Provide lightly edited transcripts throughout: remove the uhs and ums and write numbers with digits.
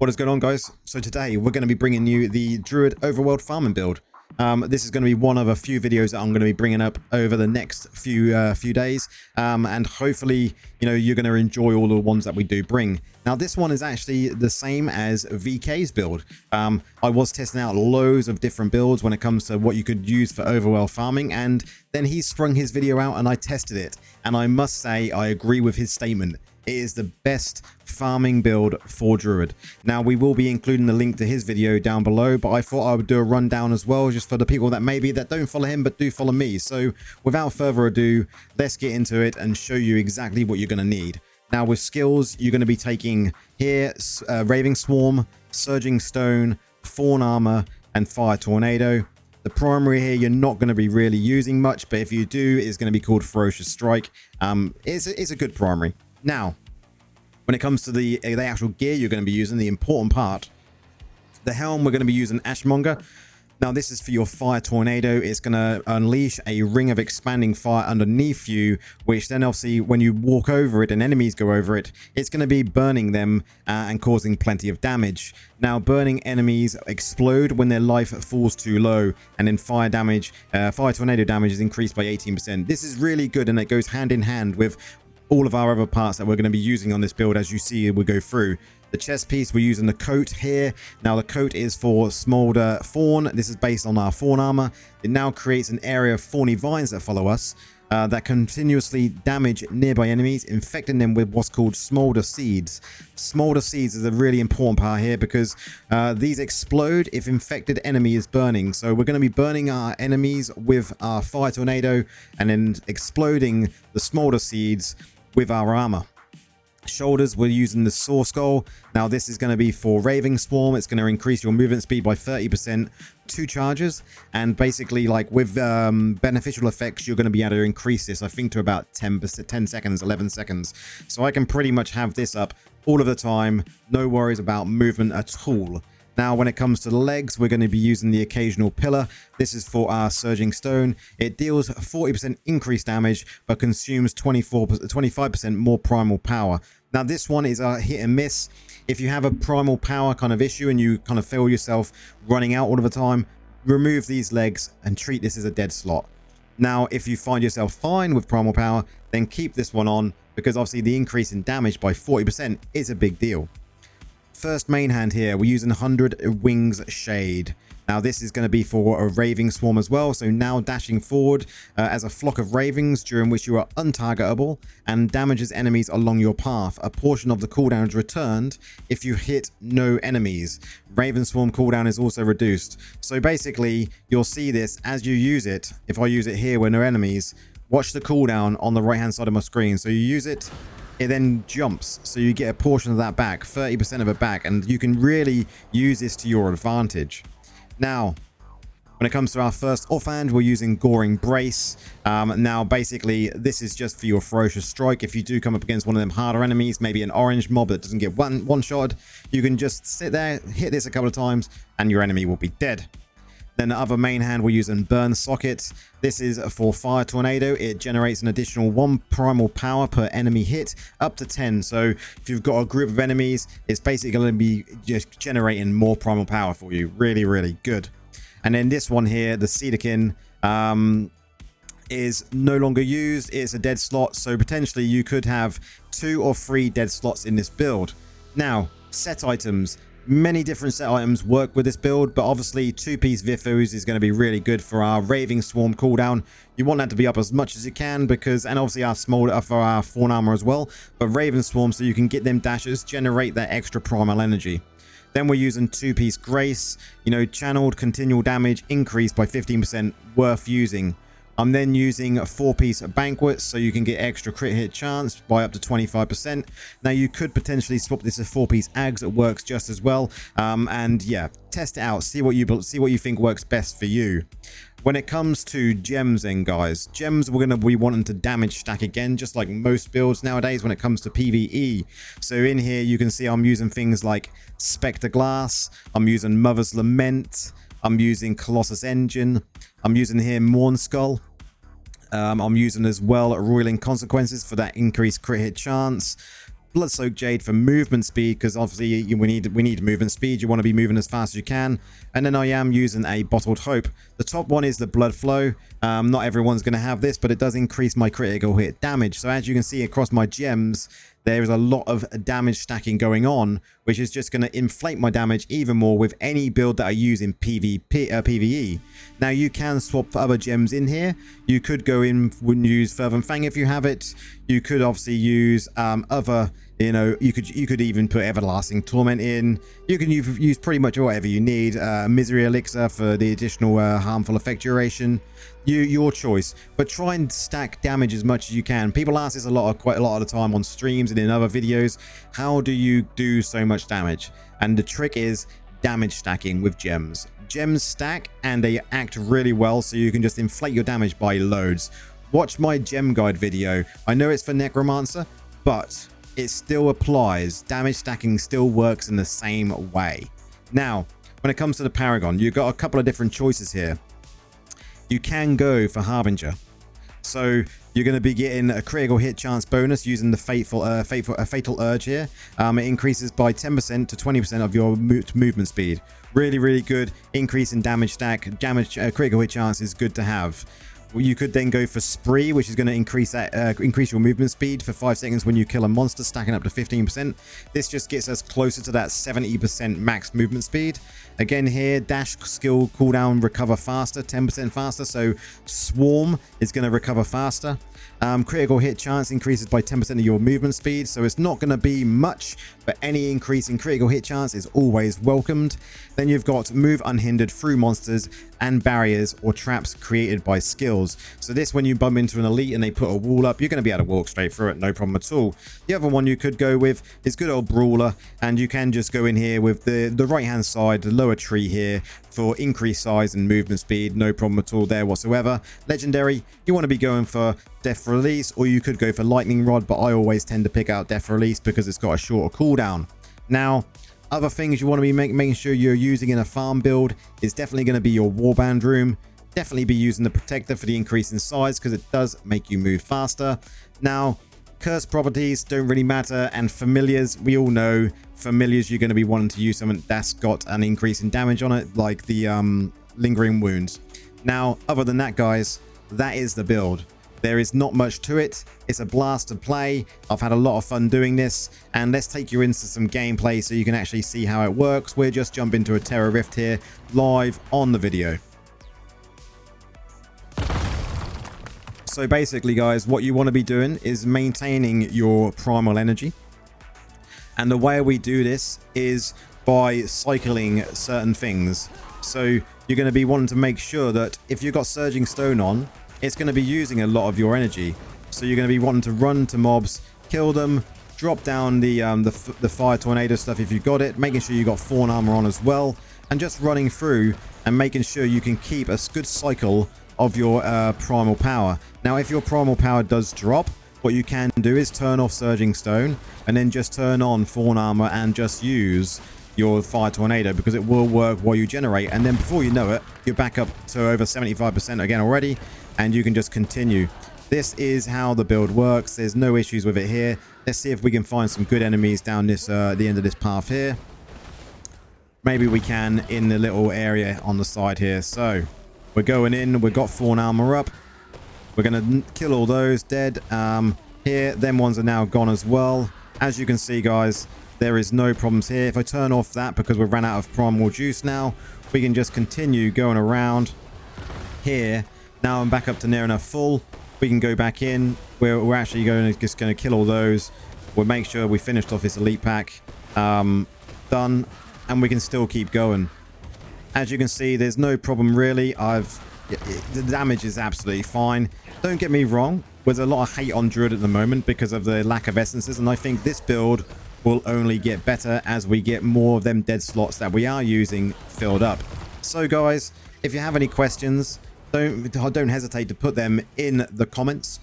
What is going on, guys? So today we're going to be bringing you the Druid Overworld farming build. This is going to be one of a few videos that I'm going to be bringing up over the next few days, and hopefully, you're going to enjoy all the ones that we do bring. Now, this one is actually the same as VK's build. I was testing out loads of different builds when it comes to what you could use for Overworld farming, and then he sprung his video out and I tested it, and I must say I agree with his statement. It is the best farming build for Druid. Now, we will be including the link to his video down below, but I thought I would do a rundown as well, just for the people that don't follow him but do follow me. So without further ado, let's get into it and show you exactly what you're going to need. Now, with skills, you're going to be taking here Raving Swarm, Surging Stone, Fawn Armor, and Fire Tornado. The primary here you're not going to be really using much, but if you do, it's going to be called Ferocious Strike. It's a good primary. Now, when it comes to the actual gear you're going to be using, the important part, the helm, we're going to be using Ashmonger. Now, this is for your Fire Tornado. It's going to unleash a ring of expanding fire underneath you, which then obviously when you walk over it and enemies go over it, it's going to be burning them and causing plenty of damage. Now, burning enemies explode when their life falls too low, and then fire tornado damage is increased by 18%. This is really good, and it goes hand in hand with all of our other parts that we're going to be using on this build. As you see, we go through the chest piece. We're using the coat here. Now, the coat is for Smolder Fawn. This is based on our Fawn armor. It now creates an area of thorny vines that follow us that continuously damage nearby enemies, infecting them with what's called Smolder Seeds. Smolder Seeds is a really important part here because these explode if infected enemy is burning. So we're going to be burning our enemies with our Fire Tornado and then exploding the Smolder Seeds with our armor. Shoulders, we're using the Saw Skull. Now, this is going to be for Raving Swarm. It's going to increase your movement speed by 30%, 2 charges, and basically, like with beneficial effects, you're going to be able to increase this, I think, to about 10 seconds, 11 seconds. So I can pretty much have this up all of the time, no worries about movement at all. Now, when it comes to the legs, we're going to be using the occasional pillar. This is for our Surging Stone. It deals 40% increased damage, but consumes 25% more primal power. Now, this one is a hit and miss. If you have a primal power kind of issue and you kind of feel yourself running out all of the time, remove these legs and treat this as a dead slot. Now, if you find yourself fine with primal power, then keep this one on, because obviously the increase in damage by 40% is a big deal. First main hand here, we're using 100 Wings Shade. Now, this is going to be for a Raving Swarm as well. So now dashing forward as a flock of ravens, during which you are untargetable and damages enemies along your path. A portion of the cooldown is returned if you hit no enemies. Raven Swarm cooldown is also reduced. So basically, you'll see this as you use it. If I use it here with no enemies, watch the cooldown on the right hand side of my screen. So you use it, it then jumps, so you get a portion of that back, 30% of it back, and you can really use this to your advantage. Now, when it comes to our first offhand, we're using Goring Brace. Now, basically, this is just for your Ferocious Strike. If you do come up against one of them harder enemies, maybe an orange mob that doesn't get one shot, you can just sit there, hit this a couple of times, and your enemy will be dead. Then the other main hand, we're using Burn Socket. This is for Fire Tornado. It generates an additional 1 primal power per enemy hit, up to 10. So if you've got a group of enemies, it's basically going to be just generating more primal power for you. Really, really good. And then this one here, the Cedarkin, is no longer used. It's a dead slot. So potentially you could have 2 or 3 dead slots in this build. Now, set items. Many different set items work with this build, but obviously 2-piece Vifus is going to be really good for our Raving Swarm cooldown. You want that to be up as much as you can, because, and obviously our Smolder for our Fawn armor as well, but Raven Swarm, so you can get them dashes, generate that extra primal energy. Then we're using 2-piece Grace, channeled continual damage increased by 15%, worth using. I'm then using a 4-piece Banquet, so you can get extra crit hit chance by up to 25%. Now, you could potentially swap this to 4-piece Ags. It works just as well. And yeah, test it out. See what you think works best for you. When it comes to gems then, guys, gems we're going to be wanting to damage stack again, just like most builds nowadays when it comes to PvE. So in here, you can see I'm using things like Spectre Glass. I'm using Mother's Lament. I'm using Colossus Engine. I'm using here Morn Skull. I'm using as well Roiling Consequences for that increased crit hit chance. Blood-Soaked Jade for movement speed, because obviously we need movement speed. You want to be moving as fast as you can. And then I am using a Bottled Hope. The top one is the Blood Flow. Not everyone's going to have this, but it does increase my critical hit damage. So as you can see across my gems, there is a lot of damage stacking going on, which is just going to inflate my damage even more with any build that I use in PvE. Now, you can swap for other gems in here. You could go in and use Fervent Fang if you have it. You could obviously use other, you know, you could even put Everlasting Torment in. You can use pretty much whatever you need. Misery Elixir for the additional harmful effect duration. Your choice, but try and stack damage as much as you can. People ask this quite a lot of the time on streams and in other videos. How do you do so much damage? And the trick is damage stacking with gems. Gems stack and they act really well, so you can just inflate your damage by loads. Watch my gem guide video. I know it's for Necromancer, but it still applies. Damage stacking still works in the same way. Now, when it comes to the Paragon, you've got a couple of different choices here. You can go for Harbinger. So you're going to be getting a critical hit chance bonus using the Fatal Urge here. It increases by 10% to 20% of your movement speed. Really, really good increase in damage stack. Critical hit chance is good to have. You could then go for Spree, which is going to increase your movement speed for 5 seconds when you kill a monster, stacking up to 15%. This just gets us closer to that 70% max movement speed. Again here, dash skill cooldown recover faster, 10% faster, so Swarm is going to recover faster. Critical hit chance increases by 10% of your movement speed, so it's not going to be much, but any increase in critical hit chance is always welcomed. Then you've got move unhindered through monsters and barriers or traps created by skills. So this, when you bump into an elite and they put a wall up, you're going to be able to walk straight through it, no problem at all. The other one you could go with is good old Brawler, and you can just go in here with the right hand side, the lower tree here, for increased size and movement speed, no problem at all there whatsoever. Legendary, you want to be going for Death Release, or you could go for Lightning Rod, but I always tend to pick out Death Release because it's got a shorter cooldown. Now, other things you want to be making sure you're using in a farm build is definitely going to be your Warband Room. Definitely be using the Protector for the increase in size because it does make you move faster. Now, curse properties don't really matter, and familiars, we all know familiars you're going to be wanting to use something that's got an increase in damage on it, like the lingering wounds. Now, other than that, guys, that is the build. There is not much to it. It's a blast to play. I've had a lot of fun doing this, and let's take you into some gameplay so you can actually see how it works. We'll just jump into a Terra Rift here live on the video. So basically, guys, what you want to be doing is maintaining your primal energy. And the way we do this is by cycling certain things. So you're going to be wanting to make sure that if you've got Surging Stone on, it's going to be using a lot of your energy. So you're going to be wanting to run to mobs, kill them, drop down the fire tornado stuff if you got it, making sure you got Fawn armor on as well, and just running through and making sure you can keep a good cycle of your primal power. Now, if your primal power does drop, what you can do is turn off Surging Stone and then just turn on Fawn armor and just use your fire tornado, because it will work while you generate, and then before you know it, you're back up to over 75% again already, and you can just continue. This is how the build works. There's no issues with it here. Let's see if we can find some good enemies down this the end of this path here. Maybe we can in the little area on the side here. So we're going in, we've got Fawn armor up, we're gonna kill all those dead. Here, them ones are now gone as well. As you can see, guys, there is no problems here. If I turn off that, because we've run out of primal juice now, we can just continue going around here. Now I'm back up to near enough full. We can go back in. We're actually just going to kill all those. We'll make sure we finished off this elite pack. Done. And we can still keep going. As you can see, there's no problem really. The damage is absolutely fine. Don't get me wrong. There's a lot of hate on Druid at the moment because of the lack of essences, and I think this build will only get better as we get more of them dead slots that we are using filled up. So guys, if you have any questions, don't hesitate to put them in the comments.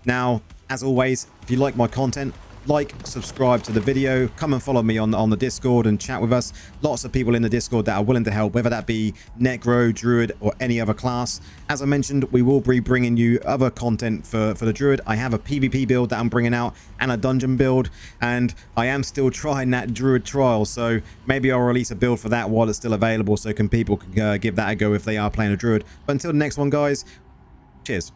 Now, as always, if you like my content, like, subscribe to the video, come and follow me on the Discord and chat with us. Lots of people in the Discord that are willing to help, whether that be Necro, Druid, or any other class. As I mentioned, we will be bringing you other content for the Druid. I have a PvP build that I'm bringing out and a dungeon build, and I am still trying that Druid trial, so maybe I'll release a build for that while it's still available, so people can give that a go if they are playing a Druid. But until the next one, guys, cheers.